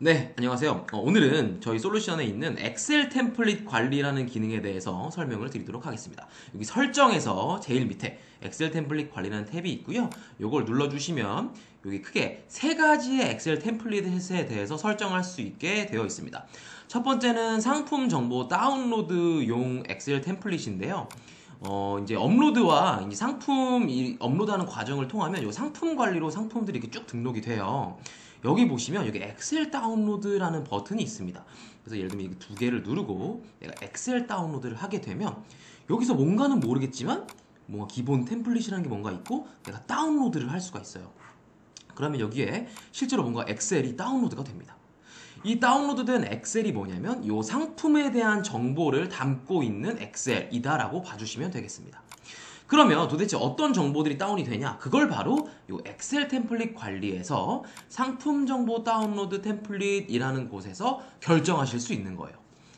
네, 안녕하세요. 오늘은 저희 솔루션에 있는 엑셀 템플릿 관리라는 기능에 대해서 설명을 드리도록 하겠습니다. 여기 설정에서 제일 밑에 엑셀 템플릿 관리라는 탭이 있고요. 이걸 눌러주시면 여기 크게 세 가지의 엑셀 템플릿에 대해서 설정할 수 있게 되어 있습니다. 첫 번째는 상품 정보 다운로드용 엑셀 템플릿인데요. 이제 업로드와 이제 상품 업로드하는 과정을 통하면 이 상품 관리로 상품들이 이렇게 쭉 등록이 돼요. 여기 보시면 여기 엑셀 다운로드라는 버튼이 있습니다. 그래서 예를 들면 이 두 개를 누르고 내가 엑셀 다운로드를 하게 되면 여기서 뭔가는 모르겠지만 뭔가 기본 템플릿이라는 게 뭔가 있고 내가 다운로드를 할 수가 있어요. 그러면 여기에 실제로 뭔가 엑셀이 다운로드가 됩니다. 이 다운로드된 엑셀이 뭐냐면 이 상품에 대한 정보를 담고 있는 엑셀이다라고 봐주시면 되겠습니다. 그러면 도대체 어떤 정보들이 다운이 되냐? 그걸 바로 이 엑셀 템플릿 관리에서 상품 정보 다운로드 템플릿이라는 곳에서 결정하실 수 있는 거예요.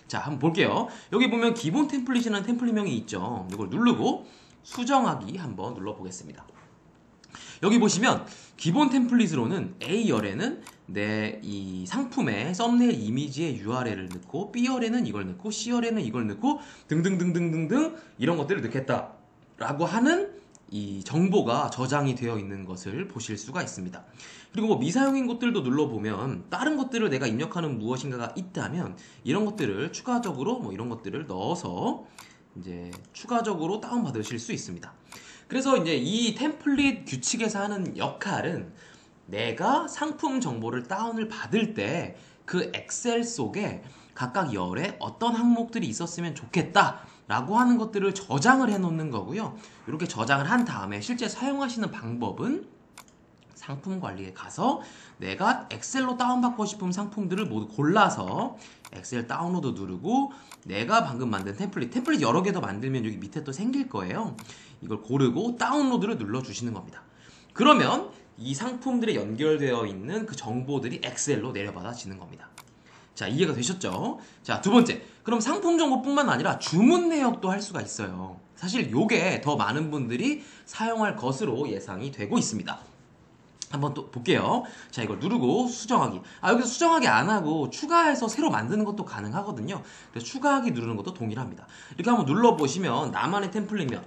자, 한번 볼게요. 여기 보면 기본 템플릿이라는 템플릿명이 있죠. 이걸 누르고 수정하기 한번 눌러보겠습니다. 여기 보시면 기본 템플릿으로는 A열에는 내 이 상품의 썸네일 이미지의 URL을 넣고 B열에는 이걸 넣고 C열에는 이걸 넣고 등등등등등등 이런 것들을 넣겠다 라고 하는 이 정보가 저장이 되어 있는 것을 보실 수가 있습니다. 그리고 뭐 미사용인 것들도 눌러보면 다른 것들을 내가 입력하는 무엇인가가 있다면 이런 것들을 추가적으로 뭐 이런 것들을 넣어서 이제 추가적으로 다운받으실 수 있습니다. 그래서 이제 이 템플릿 규칙에서 하는 역할은 내가 상품 정보를 다운을 받을 때 그 엑셀 속에 각각 열에 어떤 항목들이 있었으면 좋겠다 라고 하는 것들을 저장을 해 놓는 거고요. 이렇게 저장을 한 다음에 실제 사용하시는 방법은 상품 관리에 가서 내가 엑셀로 다운받고 싶은 상품들을 모두 골라서 엑셀 다운로드 누르고 내가 방금 만든 템플릿 여러 개 더 만들면 여기 밑에 또 생길 거예요. 이걸 고르고 다운로드를 눌러주시는 겁니다. 그러면 이 상품들에 연결되어 있는 그 정보들이 엑셀로 내려받아지는 겁니다. 자, 이해가 되셨죠? 자, 두 번째. 그럼 상품 정보뿐만 아니라 주문 내역도 할 수가 있어요. 사실 요게 더 많은 분들이 사용할 것으로 예상이 되고 있습니다. 한번 또 볼게요. 자, 이걸 누르고 수정하기. 여기서 수정하기 안 하고 추가해서 새로 만드는 것도 가능하거든요. 그래서 추가하기 누르는 것도 동일합니다. 이렇게 한번 눌러보시면 나만의 템플릿명,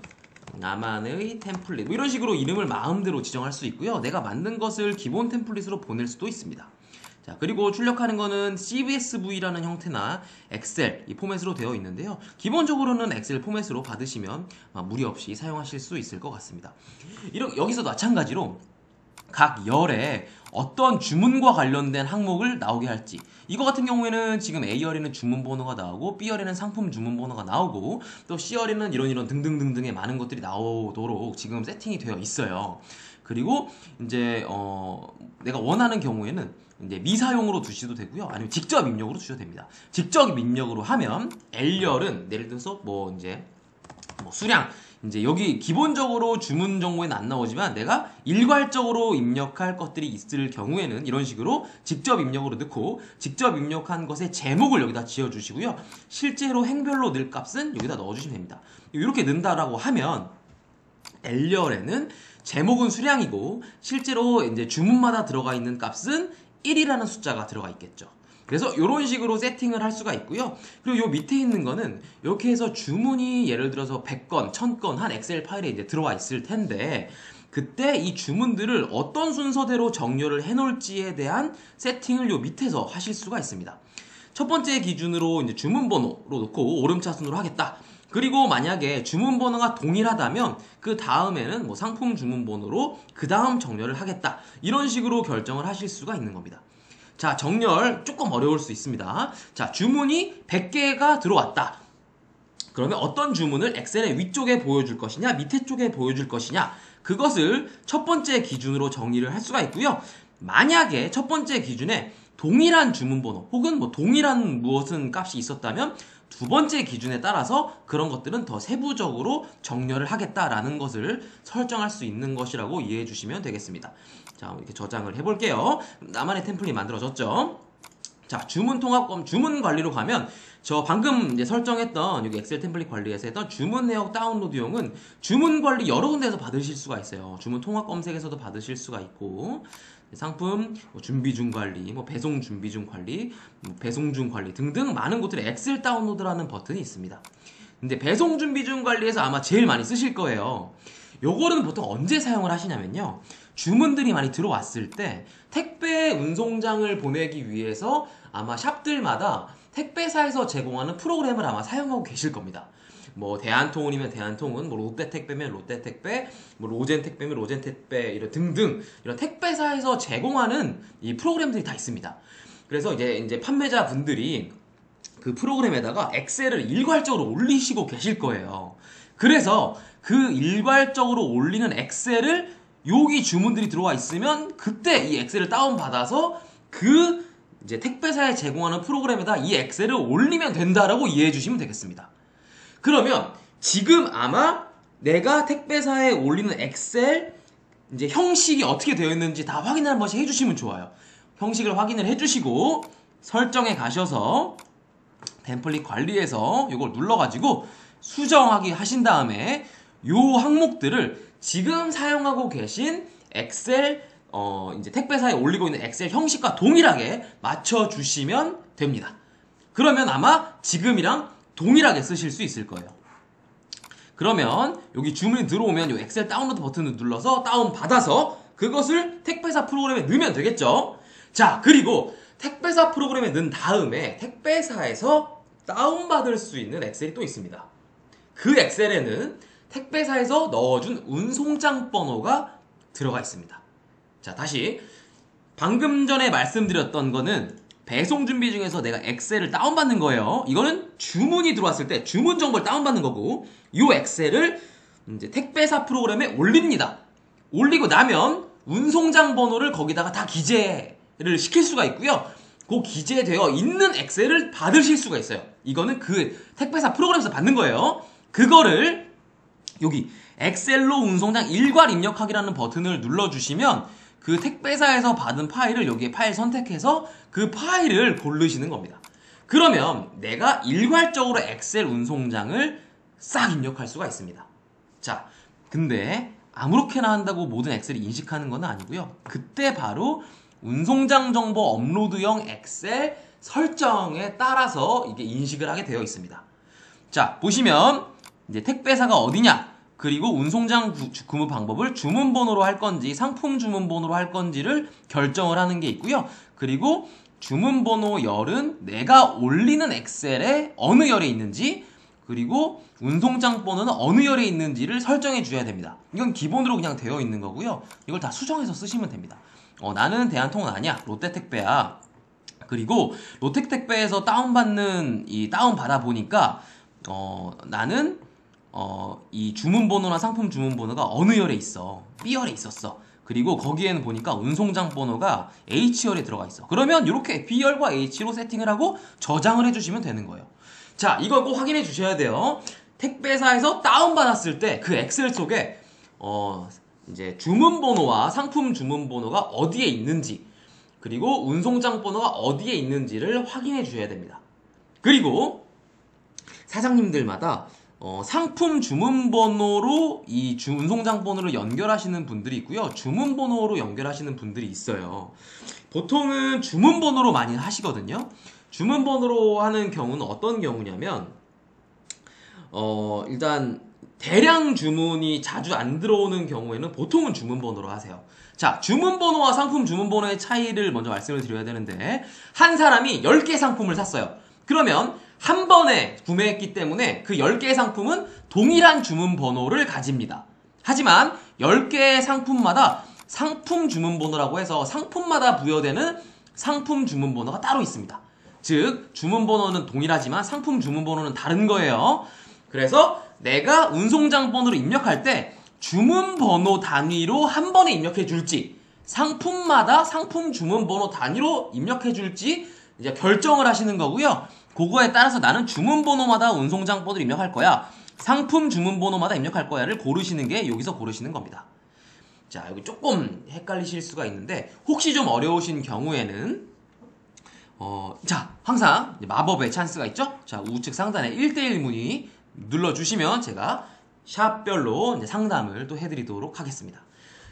나만의 템플릿 뭐 이런 식으로 이름을 마음대로 지정할 수 있고요. 내가 만든 것을 기본 템플릿으로 보낼 수도 있습니다. 자, 그리고 출력하는 거는 CSV라는 형태나 엑셀 이 포맷으로 되어 있는데요. 기본적으로는 엑셀 포맷으로 받으시면 무리 없이 사용하실 수 있을 것 같습니다. 여기서 마찬가지로 각 열에 어떤 주문과 관련된 항목을 나오게 할지 이거 같은 경우에는 지금 A열에는 주문 번호가 나오고 B열에는 상품 주문 번호가 나오고 또 C열에는 이런 등등등등의 많은 것들이 나오도록 지금 세팅이 되어 있어요. 그리고 이제 내가 원하는 경우에는 이제 미사용으로 두셔도 되고요. 아니면 직접 입력으로 주셔도 됩니다. 직접 입력으로 하면 L열은 예를 들어서 뭐 이제 뭐 수량 이제 여기 기본적으로 주문 정보에는 안 나오지만 내가 일괄적으로 입력할 것들이 있을 경우에는 이런 식으로 직접 입력으로 넣고 직접 입력한 것의 제목을 여기다 지어주시고요. 실제로 행별로 넣을 값은 여기다 넣어주시면 됩니다. 이렇게 넣는다라고 하면 L열에는 제목은 수량이고 실제로 이제 주문마다 들어가 있는 값은 1이라는 숫자가 들어가 있겠죠. 그래서 이런 식으로 세팅을 할 수가 있고요. 그리고 요 밑에 있는 거는 이렇게 해서 주문이 예를 들어서 100건, 1000건 한 엑셀 파일에 이제 들어와 있을 텐데 그때 이 주문들을 어떤 순서대로 정렬을 해 놓을지에 대한 세팅을 요 밑에서 하실 수가 있습니다. 첫 번째 기준으로 이제 주문 번호로 놓고 오름차순으로 하겠다. 그리고 만약에 주문 번호가 동일하다면 그 다음에는 뭐 상품 주문 번호로 그 다음 정렬을 하겠다. 이런 식으로 결정을 하실 수가 있는 겁니다. 자, 정렬 조금 어려울 수 있습니다. 자, 주문이 100개가 들어왔다. 그러면 어떤 주문을 엑셀의 위쪽에 보여줄 것이냐, 밑에 쪽에 보여줄 것이냐, 그것을 첫 번째 기준으로 정의를 할 수가 있고요. 만약에 첫 번째 기준에 동일한 주문 번호 혹은 뭐 동일한 무엇은 값이 있었다면 두 번째 기준에 따라서 그런 것들은 더 세부적으로 정렬을 하겠다라는 것을 설정할 수 있는 것이라고 이해해 주시면 되겠습니다. 자, 이렇게 저장을 해볼게요. 나만의 템플릿이 만들어졌죠. 자, 주문 통합, 주문 관리로 가면 저 방금 이제 설정했던 여기 엑셀 템플릿 관리에서 했던 주문 내역 다운로드용은 주문 관리 여러 군데에서 받으실 수가 있어요. 주문 통합 검색에서도 받으실 수가 있고 상품 준비 중 관리, 배송 준비 중 관리, 배송 중 관리 등등 많은 곳들에 엑셀 다운로드라는 버튼이 있습니다. 근데 배송 준비 중 관리에서 아마 제일 많이 쓰실 거예요. 요거는 보통 언제 사용을 하시냐면요. 주문들이 많이 들어왔을 때 택배 운송장을 보내기 위해서 아마 샵들마다 택배사에서 제공하는 프로그램을 아마 사용하고 계실 겁니다. 대한통운이면 대한통운, 롯데택배면 롯데택배, 로젠택배면 로젠택배 이런 등등 이런 택배사에서 제공하는 이 프로그램들이 다 있습니다. 그래서 이제 판매자 분들이 그 프로그램에다가 엑셀을 일괄적으로 올리시고 계실 거예요. 그래서 그 일괄적으로 올리는 엑셀을 여기 주문들이 들어와 있으면 그때 이 엑셀을 다운받아서 그 이제 택배사에 제공하는 프로그램에다 이 엑셀을 올리면 된다라고 이해해 주시면 되겠습니다. 그러면 지금 아마 내가 택배사에 올리는 엑셀 이제 형식이 어떻게 되어 있는지 다 확인을 한 번씩 해주시면 좋아요. 형식을 확인을 해주시고 설정에 가셔서 템플릿 관리에서 이걸 눌러가지고 수정하기 하신 다음에 요 항목들을 지금 사용하고 계신 엑셀 이제 택배사에 올리고 있는 엑셀 형식과 동일하게 맞춰주시면 됩니다. 그러면 아마 지금이랑 동일하게 쓰실 수 있을 거예요. 그러면 여기 주문이 들어오면 이 엑셀 다운로드 버튼을 눌러서 다운받아서 그것을 택배사 프로그램에 넣으면 되겠죠. 자, 그리고 택배사 프로그램에 넣은 다음에 택배사에서 다운받을 수 있는 엑셀이 또 있습니다. 그 엑셀에는 택배사에서 넣어준 운송장 번호가 들어가 있습니다. 자, 다시 방금 전에 말씀드렸던 거는 배송 준비 중에서 내가 엑셀을 다운받는 거예요. 이거는 주문이 들어왔을 때 주문 정보를 다운받는 거고, 이 엑셀을 이제 택배사 프로그램에 올립니다. 올리고 나면 운송장 번호를 거기다가 다 기재를 시킬 수가 있고요. 그 기재되어 있는 엑셀을 받으실 수가 있어요. 이거는 그 택배사 프로그램에서 받는 거예요. 그거를 여기 엑셀로 운송장 일괄 입력하기라는 버튼을 눌러주시면 그 택배사에서 받은 파일을 여기에 파일 선택해서 그 파일을 고르시는 겁니다. 그러면 내가 일괄적으로 엑셀 운송장을 싹 입력할 수가 있습니다. 자, 근데 아무렇게나 한다고 모든 엑셀이 인식하는 건 아니고요. 그때 바로 운송장 정보 업로드형 엑셀 설정에 따라서 이게 인식을 하게 되어 있습니다. 자, 보시면 이제 택배사가 어디냐, 그리고 운송장 구매 방법을 주문번호로 할 건지 상품 주문번호로 할 건지를 결정을 하는 게 있고요. 그리고 주문번호 열은 내가 올리는 엑셀에 어느 열에 있는지, 그리고 운송장 번호는 어느 열에 있는지를 설정해 줘야 됩니다. 이건 기본으로 그냥 되어 있는 거고요. 이걸 다 수정해서 쓰시면 됩니다. 나는 대한통운 아니야, 롯데택배야. 그리고 롯데택배에서 다운받는 다운받아 보니까 나는 이 주문번호나 상품 주문번호가 어느 열에 있어, B열에 있었어. 그리고 거기에는 보니까 운송장 번호가 H열에 들어가 있어. 그러면 이렇게 B열과 H로 세팅을 하고 저장을 해주시면 되는 거예요. 자, 이걸 꼭 확인해 주셔야 돼요. 택배사에서 다운받았을 때 그 엑셀 속에 이제 주문번호와 상품 주문번호가 어디에 있는지, 그리고 운송장 번호가 어디에 있는지를 확인해 주셔야 됩니다. 그리고 사장님들마다 상품 주문번호로 이 운송장 번호를 연결하시는 분들이 있고요. 주문번호로 연결하시는 분들이 있어요. 보통은 주문번호로 많이 하시거든요. 주문번호로 하는 경우는 어떤 경우냐면 일단 대량 주문이 자주 안 들어오는 경우에는 보통은 주문번호로 하세요. 자, 주문번호와 상품 주문번호의 차이를 먼저 말씀을 드려야 되는데, 한 사람이 10개 상품을 샀어요. 그러면 한 번에 구매했기 때문에 그 10개의 상품은 동일한 주문번호를 가집니다. 하지만 10개의 상품마다 상품 주문번호라고 해서 상품마다 부여되는 상품 주문번호가 따로 있습니다. 즉, 주문번호는 동일하지만 상품 주문번호는 다른 거예요. 그래서 내가 운송장 번호를 입력할 때 주문번호 단위로 한 번에 입력해 줄지, 상품마다 상품 주문번호 단위로 입력해 줄지 이제 결정을 하시는 거고요. 그거에 따라서 나는 주문번호마다 운송장 번호를 입력할 거야, 상품 주문번호마다 입력할 거야를 고르시는 게 여기서 고르시는 겁니다. 자, 여기 조금 헷갈리실 수가 있는데, 혹시 좀 어려우신 경우에는 자, 항상 마법의 찬스가 있죠? 자, 우측 상단에 1대1 문의 눌러주시면 제가 샵별로 이제 상담을 또 해드리도록 하겠습니다.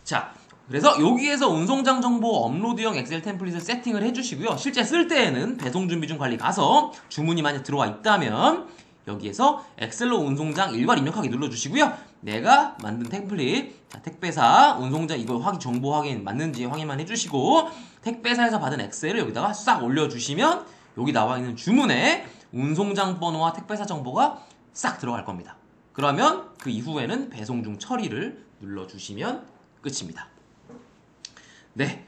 자, 그래서 여기에서 운송장 정보 업로드형 엑셀 템플릿을 세팅을 해주시고요. 실제 쓸 때에는 배송 준비 중 관리 가서 주문이 만약 들어와 있다면 여기에서 엑셀로 운송장 일괄 입력하기 눌러주시고요. 내가 만든 템플릿, 자, 택배사, 운송장 이거 정보 확인 맞는지 확인만 해주시고 택배사에서 받은 엑셀을 여기다가 싹 올려주시면 여기 나와 있는 주문에 운송장 번호와 택배사 정보가 싹 들어갈 겁니다. 그러면 그 이후에는 배송 중 처리를 눌러주시면 끝입니다. 네.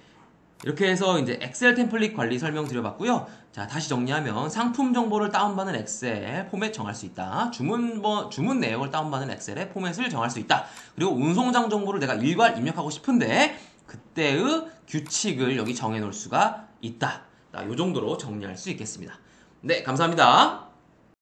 이렇게 해서 이제 엑셀 템플릿 관리 설명드려봤고요. 자, 다시 정리하면 상품 정보를 다운받는 엑셀 포맷 정할 수 있다. 주문 내역을 다운받는 엑셀의 포맷을 정할 수 있다. 그리고 운송장 정보를 내가 일괄 입력하고 싶은데 그때의 규칙을 여기 정해 놓을 수가 있다. 이 정도로 정리할 수 있겠습니다. 네, 감사합니다.